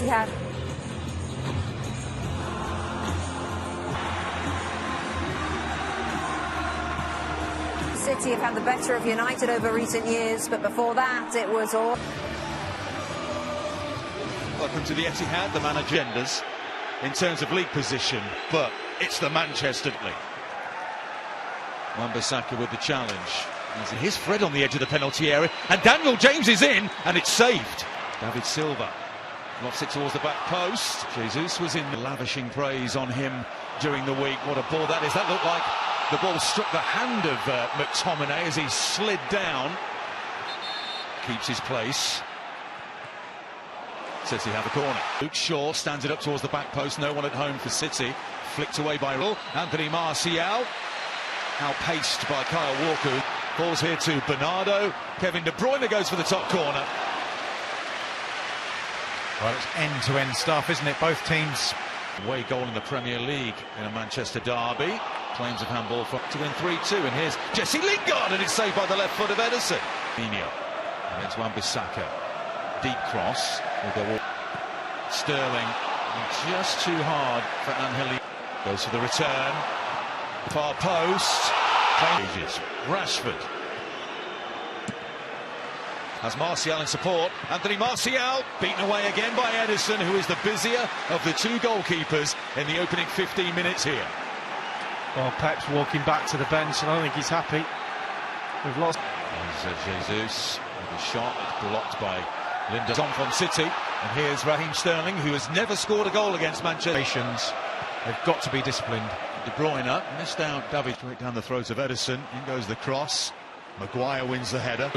He had. City have had the better of United over recent years, but before that it was all... Welcome to the Etihad, the man agendas in terms of league position, but it's the Manchester League. Wan-Bissaka with the challenge. Here's Fred on the edge of the penalty area, and Daniel James is in, and it's saved. David Silva lofts it towards the back post. Jesus was in lavishing praise on him during the week. What a ball that is. That looked like the ball struck the hand of McTominay as he slid down. Keeps his place. City have a corner. Luke Shaw stands it up towards the back post. No one at home for City. Flicked away by Anthony Martial. Outpaced by Kyle Walker. Balls here to Bernardo. Kevin De Bruyne goes for the top corner. Well, it's end-to-end stuff, isn't it? Both teams. Away goal in the Premier League in a Manchester derby. Claims of handball to win 3-2. And here's Jesse Lingard, and it's saved by the left foot of Ederson. Nino against Wan-Bissaka. Deep cross. Sterling just too hard for Angeli. Goes for the return. Far post. Pages. Rashford. Has Martial in support. Anthony Martial beaten away again by Ederson, who is the busier of the two goalkeepers in the opening 15 minutes here. Well, Pep's walking back to the bench, and I think he's happy. We've lost. There's Jesus with a shot. It's blocked by Linda from City. And here's Raheem Sterling, who has never scored a goal against Manchester. They've got to be disciplined. De Bruyne missed out. David straight down the throat of Ederson. In goes the cross. Maguire wins the header.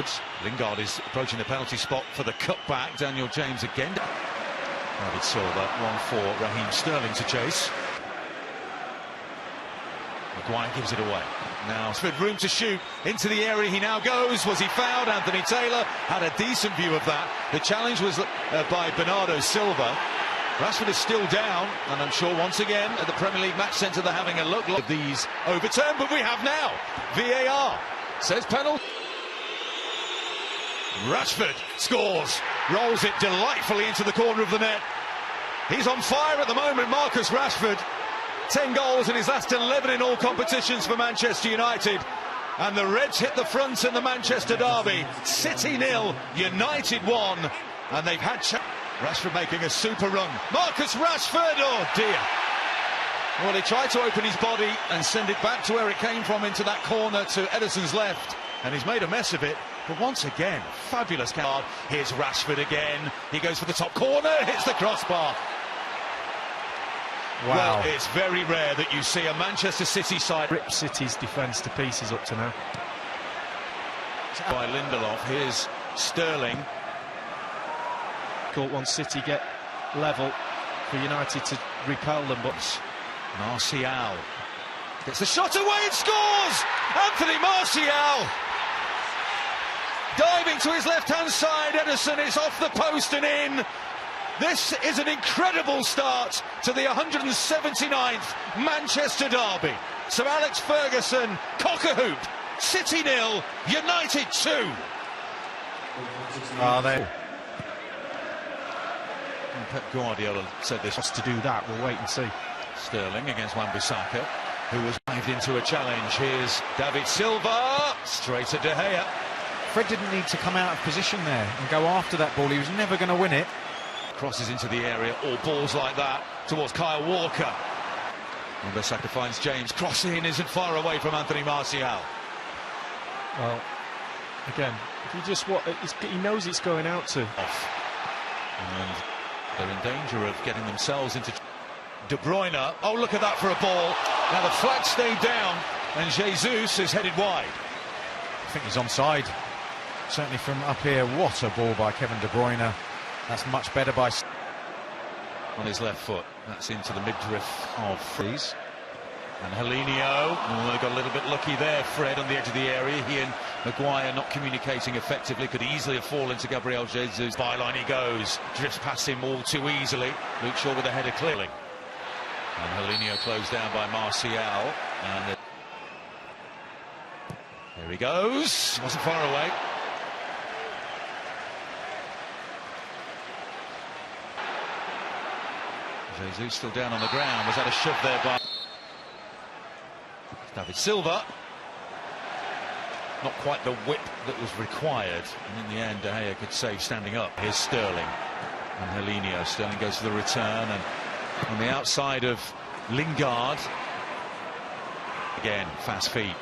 Lingard is approaching the penalty spot for the cutback. Daniel James again. David Silva, one for Raheem Sterling to chase. Maguire gives it away. Now Smith room to shoot into the area. He now goes. Was he fouled? Anthony Taylor had a decent view of that. The challenge was by Bernardo Silva. Rashford is still down, and I'm sure once again at the Premier League Match Centre they're having a look at these overturned, but we have now VAR says penalty. Rashford scores, rolls it delightfully into the corner of the net. He's on fire at the moment, Marcus Rashford. 10 goals in his last 11 in all competitions for Manchester United. And the Reds hit the front in the Manchester derby. City 0, United 1. And they've had... Rashford making a super run. Marcus Rashford, oh dear. Well, he tried to open his body and send it back to where it came from, into that corner to Ederson's left. And he's made a mess of it. But once again, fabulous card. Here's Rashford again. He goes for the top corner, hits the crossbar. Wow. Well, it's very rare that you see a Manchester City side rip City's defence to pieces up to now. By Lindelof, here's Sterling. Once City get level for United to repel them, but Martial gets the shot away and scores! Anthony Martial diving to his left-hand side. Ederson, it's off the post and in. This is an incredible start to the 179th Manchester derby. Sir Alex Ferguson, cock-a-hoop. City 0, United 2. Are they? Pep Guardiola said this What's to do that? We'll wait and see. Sterling against Wan-Bissaka, who was dived into a challenge. Here's David Silva, straight to De Gea. Fred didn't need to come out of position there and go after that ball. He was never going to win it. Crosses into the area, all balls like that towards Kyle Walker. Wan-Bissaka finds James. Cross in, isn't far away from Anthony Martial. Well, again, he knows it's going out to. And they're in danger of getting themselves into... De Bruyne, oh look at that for a ball. Now the flag stayed down and Jesus is headed wide. I think he's onside. Certainly from up here. What a ball by Kevin De Bruyne. That's much better by... On his left foot, that's into the midriff of Freeze. And Helenio, they got a little bit lucky there. Fred on the edge of the area. He and Maguire not communicating effectively. Could easily have fallen to Gabriel Jesus. Byline he goes. Drifts past him all too easily. Luke Shaw with a header clearly. And Helenio closed down by Martial. And there he goes. Wasn't far away. Jesus still down on the ground. Was that a shove there by David Silva? Not quite the whip that was required, and in the end De Gea could save standing up. Here's Sterling and Highlíghlights. Sterling goes for the return, and on the outside of Lingard. Again, fast feet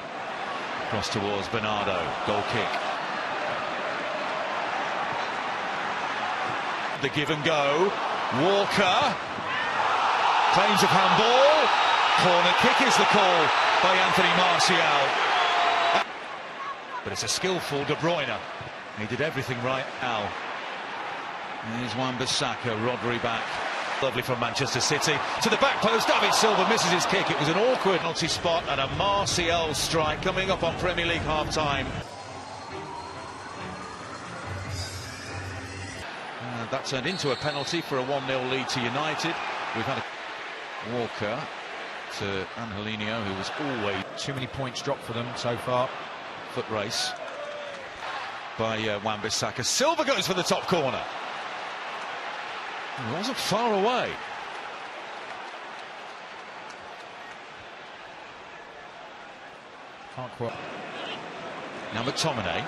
across towards Bernardo. Goal kick. The give and go. Walker claims of handball. Corner kick is the call by Anthony Martial. But it's a skillful De Bruyne. He did everything right now. Here's Wan-Bissaka, Rodri back. Lovely from Manchester City. To the back post, David Silva misses his kick. It was an awkward penalty spot and a Martial strike coming up on Premier League half-time. That turned into a penalty for a 1-0 lead to United. We've had a Walker to Angelino, who was always... Too many points dropped for them so far. Foot race by Wan-Bissaka. Silva goes for the top corner. It wasn't far away. Can't quite. Now McTominay.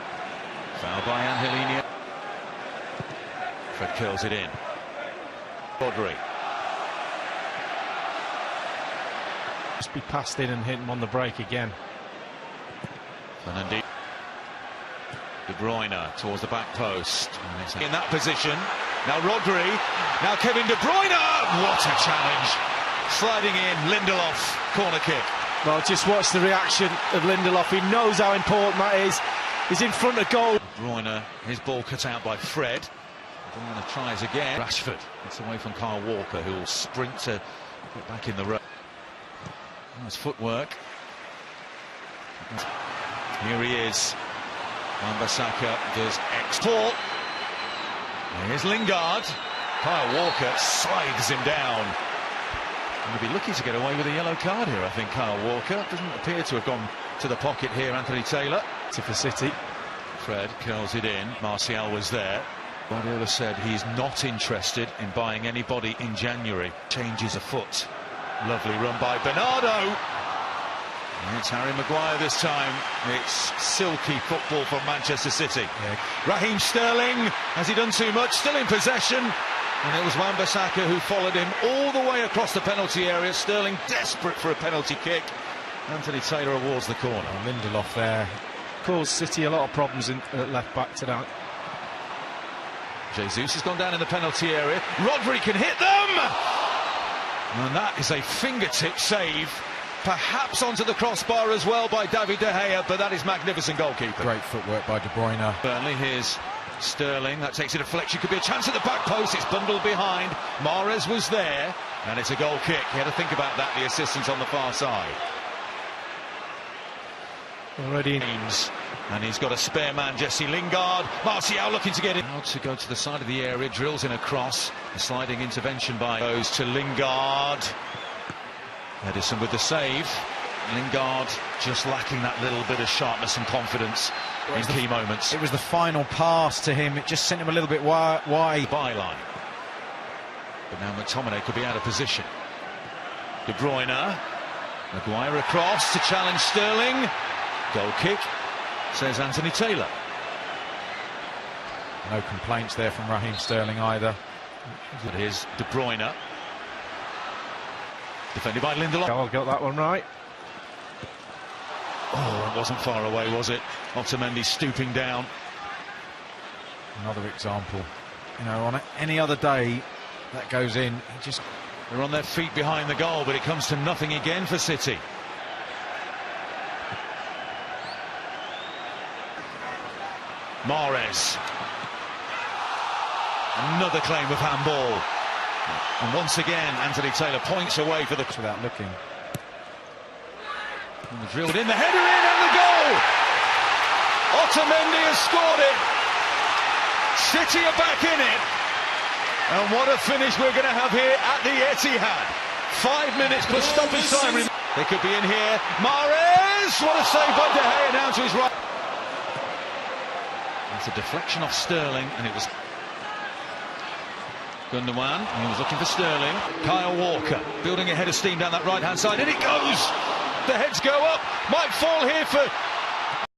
Foul by Angelino. Fred curls it in. Rodri. Just be passed in and hit him on the break again. Fernandinho. De Bruyne towards the back post. In that position. Now Rodri. Now Kevin De Bruyne. What a challenge. Sliding in. Lindelof. Corner kick. Well, just watch the reaction of Lindelof. He knows how important that is. He's in front of goal. De Bruyne. His ball cut out by Fred. De Bruyne tries again. Rashford. It's away from Kyle Walker, who will sprint to get back in the row. Nice footwork. Here he is. Wan-Bissaka does export. Here's Lingard. Kyle Walker slides him down. He'll be lucky to get away with a yellow card here, I think, Kyle Walker. Doesn't appear to have gone to the pocket here, Anthony Taylor. For City. Fred curls it in. Martial was there. Guardiola said he's not interested in buying anybody in January. Changes afoot. Lovely run by Bernardo. It's Harry Maguire this time. It's silky football from Manchester City. Yeah. Raheem Sterling, has he done too much? Still in possession. And it was Wan-Bissaka who followed him all the way across the penalty area. Sterling desperate for a penalty kick. Anthony Taylor awards the corner. Lindelof there. Caused City a lot of problems at left back tonight. Jesus has gone down in the penalty area. Rodri can hit them! And that is a fingertip save. Perhaps onto the crossbar as well by David De Gea, but that is magnificent goalkeeper. Great footwork by De Bruyne. Burnley, here's Sterling. That takes a deflection. Could be a chance at the back post. It's bundled behind. Mahrez was there, and it's a goal kick. He had to think about that, the assistance on the far side. Already in. And he's got a spare man, Jesse Lingard. Martial looking to get in. Now to go to the side of the area, drills in a cross. A sliding intervention by goes to Lingard. Edison with the save. Lingard just lacking that little bit of sharpness and confidence in key moments. It was the final pass to him. It just sent him a little bit wide. Byline. But now McTominay could be out of position. De Bruyne. Maguire across to challenge Sterling. Goal kick, says Anthony Taylor. No complaints there from Raheem Sterling either. But here's De Bruyne. Defended by Lindelof. I'll get that one right. Oh, it wasn't far away, was it? Otamendi stooping down. Another example. You know, on any other day that goes in, he just... They're on their feet behind the goal, but it comes to nothing again for City. Mahrez. Another claim of handball. And once again, Anthony Taylor points away for the... Without looking. And drilled in, the header in, and the goal! Otamendi has scored it. City are back in it. And what a finish we're going to have here at the Etihad. 5 minutes plus stoppage time. They could be in here. Mahrez! What a save by De Gea down to his right. It's a deflection off Sterling, and it was... Gundogan, he was looking for Sterling. Kyle Walker building a head of steam down that right-hand side, and it goes! The heads go up, might fall here for